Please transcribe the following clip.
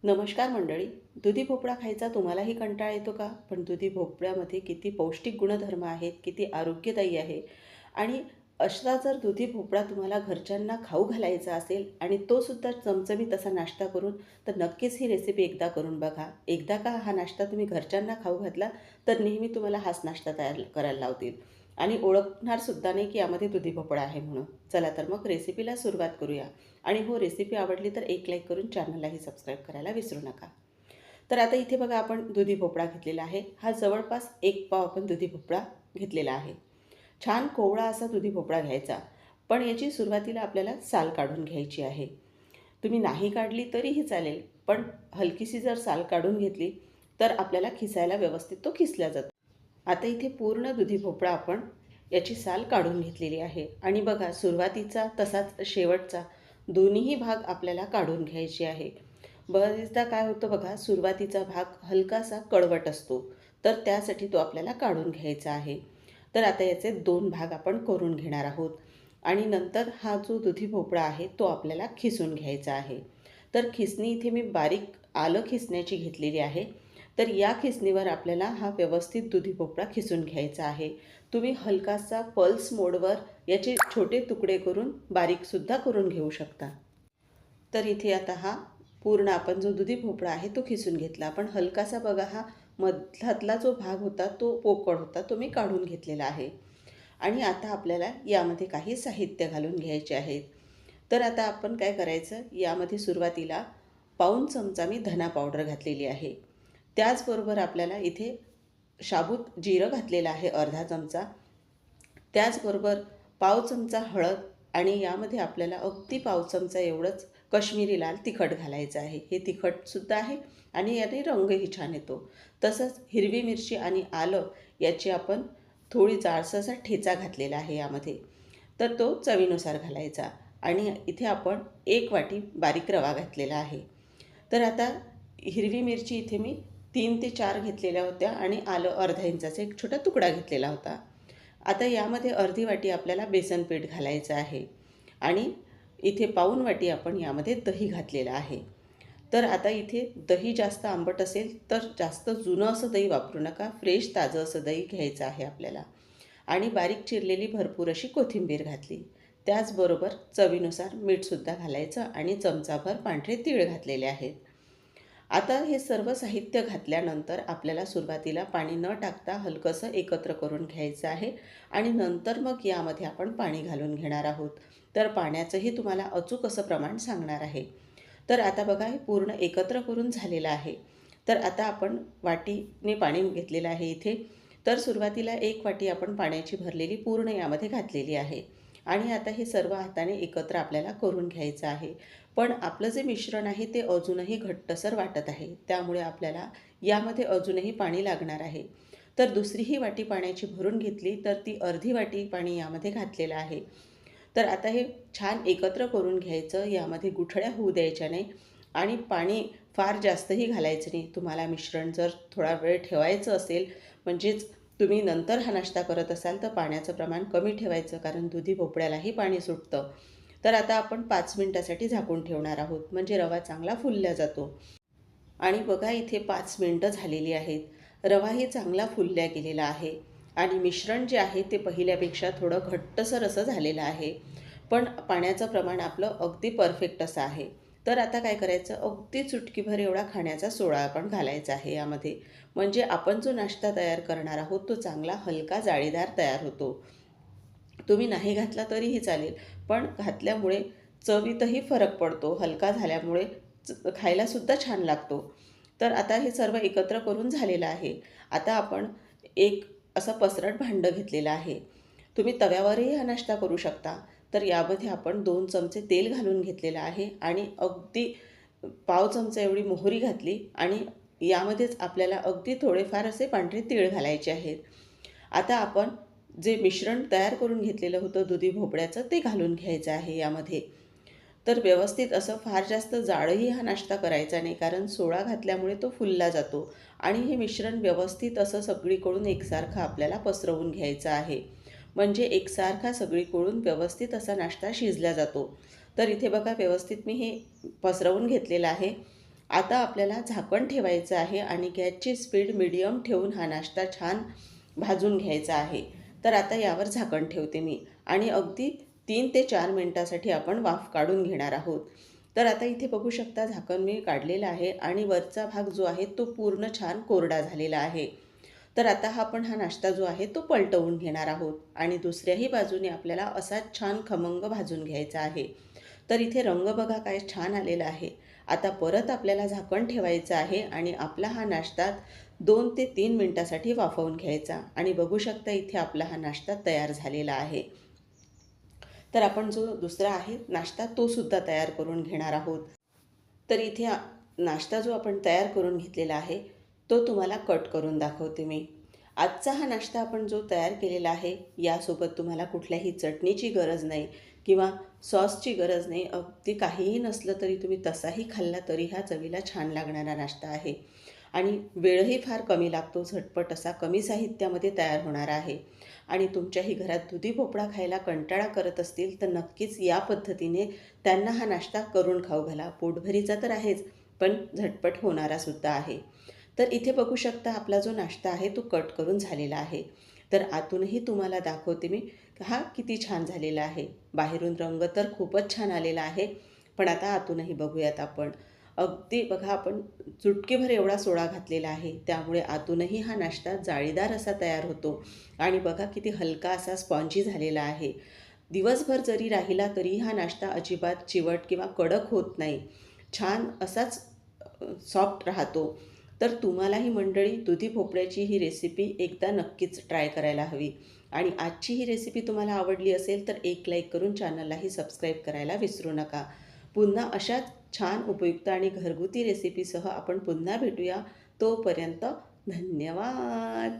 नमस्कार मंडळी. दुधी भोपळा खायचा तुम्हालाही कंटाळा येतो का? पण दुधी भोपळ्यामध्ये किती पौष्टिक गुणधर्म आहेत, किती आरोग्यदायी आहे. आणि असा जर दुधी भोपळा तुम्हाला घरच्यांना खाऊ घालायचा असेल आणि तो सुद्धा चमचमीत असा नाश्ता करून, तर नक्कीच ही रेसिपी एकदा करून बघा. एकदा का हा नाश्ता तुम्ही घरच्यांना खाऊ घातला, तर नेहमी तुम्हाला हाच नाश्ता तयार करायला लावतील आणि ओळखणार सुद्धा नाही की यामध्ये दुधी भोपळा आहे म्हणून. चला तर मग रेसिपीला सुरुवात करूया. आणि हो, रेसिपी आवडली तर एक लाईक करून चॅनललाही सबस्क्राईब करायला विसरू नका. तर आता इथे बघा, आपण दुधी भोपळा घेतलेला आहे. हा जवळपास 1 पाव आपण दुधी भोपळा घेतलेला आहे. छान कोवळा असा दुधी भोपळा घ्यायचा. पण याची सुरुवातीला आपल्याला साल काढून घ्यायची आहे. तुम्ही नाही काढली तरीही चालेल, पण हलकीशी जर साल काढून घेतली तर आपल्याला खिसायला व्यवस्थित तो खिसला जातो. आता इथे पूर्ण दुधी भोपळा आपण याची साल काढून घेतलेली आहे. आणि बघा, सुरुवातीचा तसाच शेवटचा दोन्हीही भाग आपल्याला काढून घ्यायचे आहे. बरेचदा काय होतं बघा, सुरुवातीचा भाग हलकासा कडवट असतो, तर त्यासाठी तो आपल्याला काढून घ्यायचा आहे. तर आता याचे 2 भाग आपण करून घेणार आहोत. आणि नंतर हा जो दुधी भोपळा आहे तो आपल्याला खिसून घ्यायचा आहे. तर खिसणी इथे मी बारीक आलं खिसण्याची घेतलेली आहे. तर या खिसणीवर आपल्याला हा व्यवस्थित दुधी भोपळा खिसून घ्यायचा आहे. तुम्ही हलकासा पल्स मोडवर याचे छोटे तुकडे करून बारीकसुद्धा करून घेऊ शकता. तर इथे आता हा पूर्ण आपण जो दुधी भोपळा आहे तो खिसून घेतला. पण हलकासा बघा, हा मधातला जो भाग होता तो पोकळ होता, तो मी काढून घेतलेला आहे. आणि आता आपल्याला यामध्ये काही साहित्य घालून घ्यायचे आहेत. तर आता आपण काय करायचं, यामध्ये सुरुवातीला पाऊण चमचा मी धना पावडर घातलेली आहे. त्याचबरोबर आपल्याला इथे साबूत जिरं घातलेलं आहे अर्धा चमचा. त्याचबरोबर पाव चमचा हळद. आणि यामध्ये आपल्याला अगदी पाव चमचा एवढंच कश्मीरी लाल तिखट घालायचं आहे. हे तिखटसुद्धा आहे आणि याने रंगही छान येतो. तसंच हिरवी मिरची आणि आलं याची आपण थोडी जाडसाचा ठेचा घातलेला आहे यामध्ये. तर तो चवीनुसार घालायचा. आणि इथे आपण 1 वाटी बारीक रवा घातलेला आहे. तर आता हिरवी मिरची इथे मी 3 ते 4 घेतलेल्या होत्या आणि आलं अर्धा इंचाचा एक छोटा तुकडा घेतलेला होता. आता यामध्ये अर्धी वाटी आपल्याला बेसन पीठ घालायचं आहे. आणि इथे पाऊण वाटी आपण यामध्ये दही घातलेलं आहे. तर आता इथे दही जास्त आंबट असेल तर जास्त जुनं असं दही वापरू नका, फ्रेश ताजं असं दही घ्यायचं आहे आपल्याला. आणि बारीक चिरलेली भरपूर अशी कोथिंबीर घातली. त्याचबरोबर चवीनुसार मीठसुद्धा घालायचं आणि चमचाभर पांढरे तीळ घातलेले आहेत. आता हे सर्व साहित्य घातल्यानंतर आपल्याला सुरुवातीला पाणी न टाकता हलकंसं एकत्र करून घ्यायचं आहे. आणि नंतर मग यामध्ये आपण पाणी घालून घेणार आहोत. तर पाण्याचंही तुम्हाला अचूक असं प्रमाण सांगणार आहे. तर आता बघा, हे पूर्ण एकत्र करून झालेलं आहे. तर आता आपण वाटीने पाणी घेतलेलं आहे इथे. तर सुरुवातीला 1 वाटी आपण पाण्याची भरलेली पूर्ण यामध्ये घातलेली आहे. आणि आता हे सर्व हाताने एकत्र आपल्याला करून घ्यायचं आहे. पण आपलं जे मिश्रण आहे ते अजूनही घट्टसर वाटत आहे, त्यामुळे आपल्याला यामध्ये अजूनही पाणी लागणार आहे. तर दुसरीही वाटी पाण्याची भरून घेतली, तर ती अर्धी वाटी पाणी यामध्ये घातलेलं आहे. तर आता हे छान एकत्र करून घ्यायचं. यामध्ये गुठळ्या होऊ द्यायच्या नाही आणि पाणी फार जास्तही घालायचं नाही. तुम्हाला मिश्रण जर थोडा वेळ ठेवायचं असेल, म्हणजेच तुम्ही नंतर हा नाश्ता करत असाल, तर पाण्याचं प्रमाण कमी ठेवायचं, कारण दुधी भोपळ्यालाही पाणी सुटतं. तर आता आपण 5 मिनिटासाठी झाकून ठेवणार आहोत, म्हणजे रवा चांगला फुलला जातो. आणि बघा, इथे 5 मिनिटं झालेली आहेत. रवाही चांगला फुलल्या गेलेला आहे. आणि मिश्रण जे आहे ते पहिल्यापेक्षा थोडं घट्टसर असं झालेलं आहे. पण पाण्याचं प्रमाण आपलं अगदी परफेक्ट असं आहे. तर आता काय करायचं, अगदी चुटकीभर एवढा खाण्याचा सोडा आपण घालायचा आहे यामध्ये. म्हणजे आपण जो नाश्ता तयार करणार आहोत तो चांगला हलका जाळीदार तयार होतो. तुम्ही नाही घातला तरीही चालेल, पण घातल्यामुळे चवीतही फरक पडतो. हलका झाल्यामुळे खायलासुद्धा छान लागतो. तर आता हे सर्व एकत्र करून झालेलं आहे. आता आपण एक असं पसरट भांडं घेतलेलं आहे. तुम्ही तव्यावरही हा नाश्ता करू शकता. तर यामध्ये आपण 2 चमचे तेल घालून घेतलेलं आहे आणि अगदी पाव चमचा एवढी मोहरी घातली. आणि यामध्येच आपल्याला अगदी थोडेफार असे पांढरे तीळ घालायचे आहेत. आता आपण जे मिश्रण तयार करून घेतलेलं होतं दुधी भोपळ्याचं, ते घालून घ्यायचं आहे यामध्ये. तर व्यवस्थित असं फार जास्त जाडही हा नाश्ता करायचा नाही, कारण सोडा घातल्यामुळे तो फुलला जातो. आणि हे मिश्रण व्यवस्थित असं सगळीकडून एकसारखं आपल्याला पसरवून घ्यायचं आहे. म्हणजे एकसारखा सगळीकडून व्यवस्थित असा नाश्ता शिजला जातो. तर इथे बघा, व्यवस्थित मी हे पसरवून घेतलेलं आहे. आता आपल्याला झाकण ठेवायचं आहे आणि गॅसची स्पीड मीडियम ठेवून हा नाश्ता छान भाजून घ्यायचा आहे. तर आता यावर झाकण ठेवते मी आणि अगदी 3 ते 4 मिनिटासाठी आपण वाफ काढून घेणार आहोत. तर आता इथे बघू शकता झाकण मी काढलेलं आहे आणि वरचा भाग जो आहे तो पूर्ण छान कोरडा झालेला आहे. तर आता हा नाश्ता जो आहे तो पलटवून घेणार आहोत आणि दुसऱ्याही बाजूने आपल्याला असाच छान खमंग भाजून घ्यायचा आहे. तर इथे रंग बघा काय छान आलेला आहे. आता परत आपल्याला झाकण ठेवायचं आहे आणि आपला हा नाश्ता 2 ते 3 मिनिटासाठी वाफवून घ्यायचा आणि बघू शकता इथे आपला हा नाश्ता तयार झालेला आहे. तर आपण जो दुसरा आहे नाश्ता तो सुद्धा तयार करून घेणार आहोत. तर इथे नाश्ता जो आपण तयार करून घेतलेला आहे तो तुम्हाला कट करून दाखवते मी. आजचा हा नाश्ता आपण जो तयार केलेला आहे यासोबत तुम्हाला कुठल्याही चटणीची गरज नाही किंवा सॉसची गरज नाही. अगदी काहीही नसलं तरी तुम्ही तसाही खाल्ला तरी हा चवीला छान लागणारा नाश्ता आहे आणि वेळही फार कमी लागतो. झटपट असा कमी साहित्यामध्ये तयार होणारा आहे. आणि तुमच्याही घरात दुधी भोपळा खायला कंटाळा करत असतील तर नक्कीच या पद्धतीने त्यांना हा नाश्ता करून खाऊ घाला. पोटभरीचा तर आहेच, पण झटपट होणारासुद्धा आहे. तर इथे बघू शकता आपला जो नाश्ता आहे तो कट करून झालेला आहे. तर आतूनही तुम्हाला दाखवते मी हा किती छान झालेला आहे. बाहेरून रंग तर खूपच छान आलेला आहे, पण आता आतूनही बघूयात आपण. अगदी बघा आपण चुटकीभर एवढा सोडा घातलेला आहे, त्यामुळे आतूनही हा नाश्ता जाळीदार असा तयार होतो आणि बघा किती हलका असा स्पॉन्जी झालेला आहे. दिवसभर जरी राहिला तरी हा नाश्ता अजिबात चिवट किंवा कडक होत नाही. छान असाच सॉफ्ट राहतो. तर तुम्हालाही मंडळी दुधी भोपळ्याची ही रेसिपी एकदा नक्कीच ट्राय करायला हवी आणि आजची ही रेसिपी तुम्हाला आवडली असेल तर एक लाईक करून चॅनललाही सबस्क्राईब करायला विसरू नका. पुन्हा अशाच छान उपयुक्त आणि घरगुती रेसिपीसह आपण पुन्हा भेटूया. तोपर्यंत धन्यवाद.